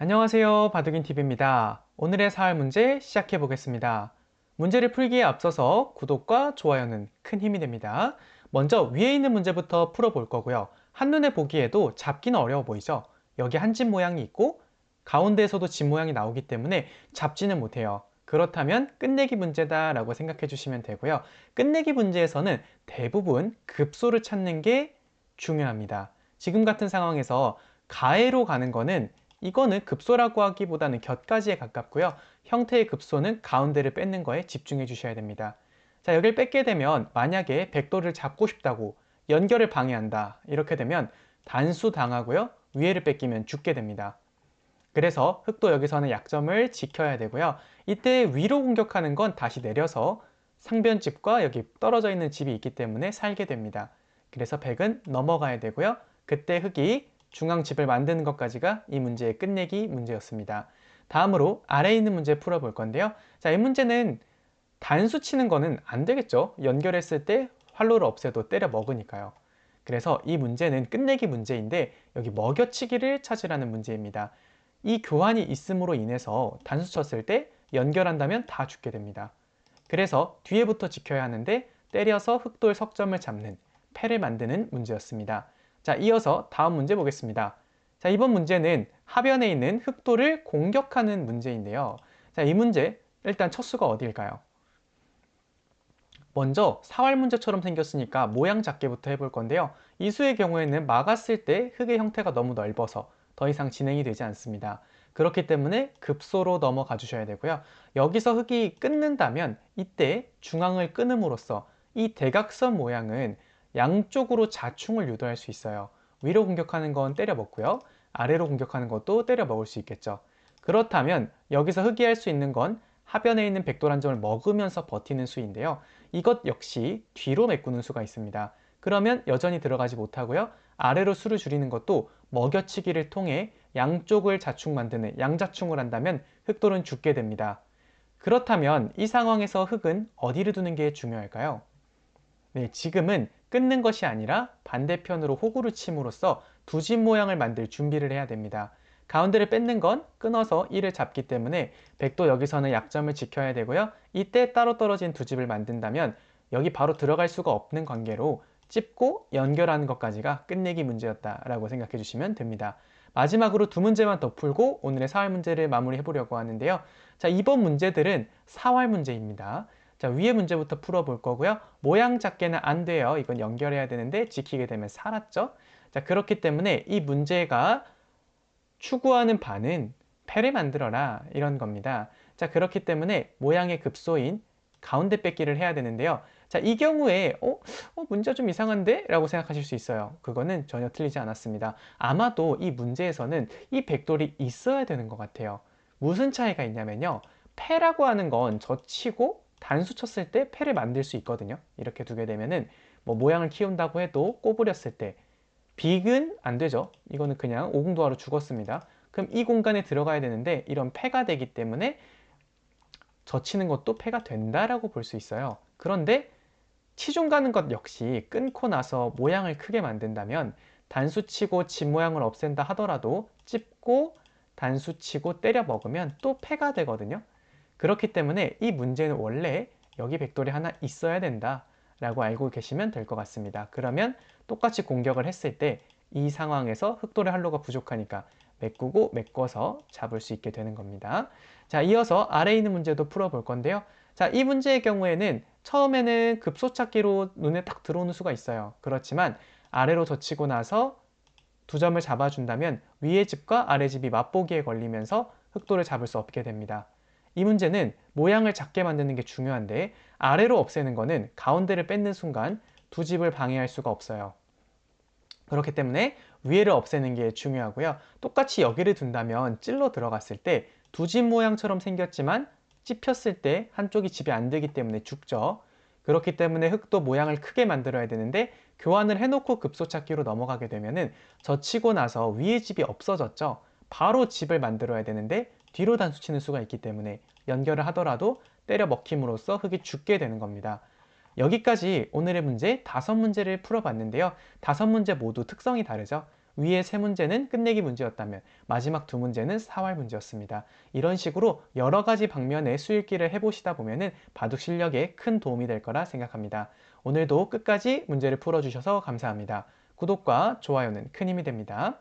안녕하세요. 바둑인TV입니다. 오늘의 사활 문제 시작해 보겠습니다. 문제를 풀기에 앞서서 구독과 좋아요는 큰 힘이 됩니다. 먼저 위에 있는 문제부터 풀어볼 거고요. 한눈에 보기에도 잡기는 어려워 보이죠? 여기 한 집 모양이 있고 가운데에서도 집 모양이 나오기 때문에 잡지는 못해요. 그렇다면 끝내기 문제다 라고 생각해 주시면 되고요. 끝내기 문제에서는 대부분 급소를 찾는 게 중요합니다. 지금 같은 상황에서 가해로 가는 거는 이거는 급소라고 하기보다는 곁가지에 가깝고요. 형태의 급소는 가운데를 뺏는 거에 집중해 주셔야 됩니다. 자, 여기를 뺏게 되면 만약에 백도를 잡고 싶다고 연결을 방해한다. 이렇게 되면 단수 당하고요. 위에를 뺏기면 죽게 됩니다. 그래서 흑도 여기서는 약점을 지켜야 되고요. 이때 위로 공격하는 건 다시 내려서 상변집과 여기 떨어져 있는 집이 있기 때문에 살게 됩니다. 그래서 백은 넘어가야 되고요. 그때 흑이 중앙집을 만드는 것까지가 이 문제의 끝내기 문제였습니다. 다음으로 아래에 있는 문제 풀어볼 건데요. 자, 이 문제는 단수 치는 거는 안 되겠죠. 연결했을 때 활로를 없애도 때려 먹으니까요. 그래서 이 문제는 끝내기 문제인데 여기 먹여치기를 찾으라는 문제입니다. 이 교환이 있음으로 인해서 단수 쳤을 때 연결한다면 다 죽게 됩니다. 그래서 뒤에부터 지켜야 하는데 때려서 흑돌 석점을 잡는 패를 만드는 문제였습니다. 자, 이어서 다음 문제 보겠습니다. 자, 이번 문제는 하변에 있는 흑돌을 공격하는 문제인데요. 자, 이 문제 일단 첫 수가 어디일까요? 먼저 사활 문제처럼 생겼으니까 모양 잡기부터 해볼 건데요. 이 수의 경우에는 막았을 때 흙의 형태가 너무 넓어서 더 이상 진행이 되지 않습니다. 그렇기 때문에 급소로 넘어가 주셔야 되고요. 여기서 흙이 끊는다면 이때 중앙을 끊음으로써 이 대각선 모양은 양쪽으로 자충을 유도할 수 있어요. 위로 공격하는 건 때려 먹고요. 아래로 공격하는 것도 때려 먹을 수 있겠죠. 그렇다면 여기서 흙이 할 수 있는 건 하변에 있는 백돌 한 점을 먹으면서 버티는 수인데요. 이것 역시 뒤로 메꾸는 수가 있습니다. 그러면 여전히 들어가지 못하고요. 아래로 수를 줄이는 것도 먹여치기를 통해 양쪽을 자충 만드는 양자충을 한다면 흑돌은 죽게 됩니다. 그렇다면 이 상황에서 흑은 어디를 두는 게 중요할까요? 네, 지금은 끊는 것이 아니라 반대편으로 호구를 침으로써 두 집 모양을 만들 준비를 해야 됩니다. 가운데를 뺏는 건 끊어서 이를 잡기 때문에 백도 여기서는 약점을 지켜야 되고요. 이때 따로 떨어진 두 집을 만든다면 여기 바로 들어갈 수가 없는 관계로 찝고 연결하는 것까지가 끝내기 문제였다라고 생각해 주시면 됩니다. 마지막으로 두 문제만 더 풀고 오늘의 사활 문제를 마무리해 보려고 하는데요. 자, 이번 문제들은 사활 문제입니다. 자, 위에 문제부터 풀어볼 거고요. 모양 잡기는 안 돼요. 이건 연결해야 되는데 지키게 되면 살았죠. 자, 그렇기 때문에 이 문제가 추구하는 바는 패를 만들어라 이런 겁니다. 자, 그렇기 때문에 모양의 급소인 가운데 뺏기를 해야 되는데요. 자, 이 경우에 문제가 좀 이상한데? 라고 생각하실 수 있어요. 그거는 전혀 틀리지 않았습니다. 아마도 이 문제에서는 이 백돌이 있어야 되는 것 같아요. 무슨 차이가 있냐면요. 패라고 하는 건 젖히고 단수 쳤을 때 패를 만들 수 있거든요. 이렇게 두게 되면은 뭐 모양을 키운다고 해도 꼬부렸을 때 빅은 안 되죠. 이거는 그냥 오공도화로 죽었습니다. 그럼 이 공간에 들어가야 되는데 이런 패가 되기 때문에 젖히는 것도 패가 된다라고 볼 수 있어요. 그런데 치중 가는 것 역시 끊고 나서 모양을 크게 만든다면 단수 치고 집 모양을 없앤다 하더라도 찝고 단수 치고 때려 먹으면 또 패가 되거든요. 그렇기 때문에 이 문제는 원래 여기 백돌이 하나 있어야 된다 라고 알고 계시면 될 것 같습니다. 그러면 똑같이 공격을 했을 때 이 상황에서 흑돌의 할로가 부족하니까 메꾸고 메꿔서 잡을 수 있게 되는 겁니다. 자, 이어서 아래에 있는 문제도 풀어볼 건데요. 자, 이 문제의 경우에는 처음에는 급소 찾기로 눈에 딱 들어오는 수가 있어요. 그렇지만 아래로 젖히고 나서 두 점을 잡아준다면 위의 집과 아래 집이 맛보기에 걸리면서 흑돌을 잡을 수 없게 됩니다. 이 문제는 모양을 작게 만드는 게 중요한데 아래로 없애는 거는 가운데를 뺏는 순간 두 집을 방해할 수가 없어요. 그렇기 때문에 위에를 없애는 게 중요하고요. 똑같이 여기를 둔다면 찔러 들어갔을 때 두 집 모양처럼 생겼지만 찝혔을 때 한쪽이 집이 안 되기 때문에 죽죠. 그렇기 때문에 흙도 모양을 크게 만들어야 되는데 교환을 해놓고 급소 찾기로 넘어가게 되면은 젖히고 나서 위에 집이 없어졌죠. 바로 집을 만들어야 되는데 뒤로 단수 치는 수가 있기 때문에 연결을 하더라도 때려 먹힘으로써 흙이 죽게 되는 겁니다. 여기까지 오늘의 문제 5문제를 풀어봤는데요. 5문제 모두 특성이 다르죠. 위에 세 문제는 끝내기 문제였다면 마지막 두 문제는 사활 문제였습니다. 이런 식으로 여러 가지 방면의 수읽기를 해보시다 보면은 바둑 실력에 큰 도움이 될 거라 생각합니다. 오늘도 끝까지 문제를 풀어주셔서 감사합니다. 구독과 좋아요는 큰 힘이 됩니다.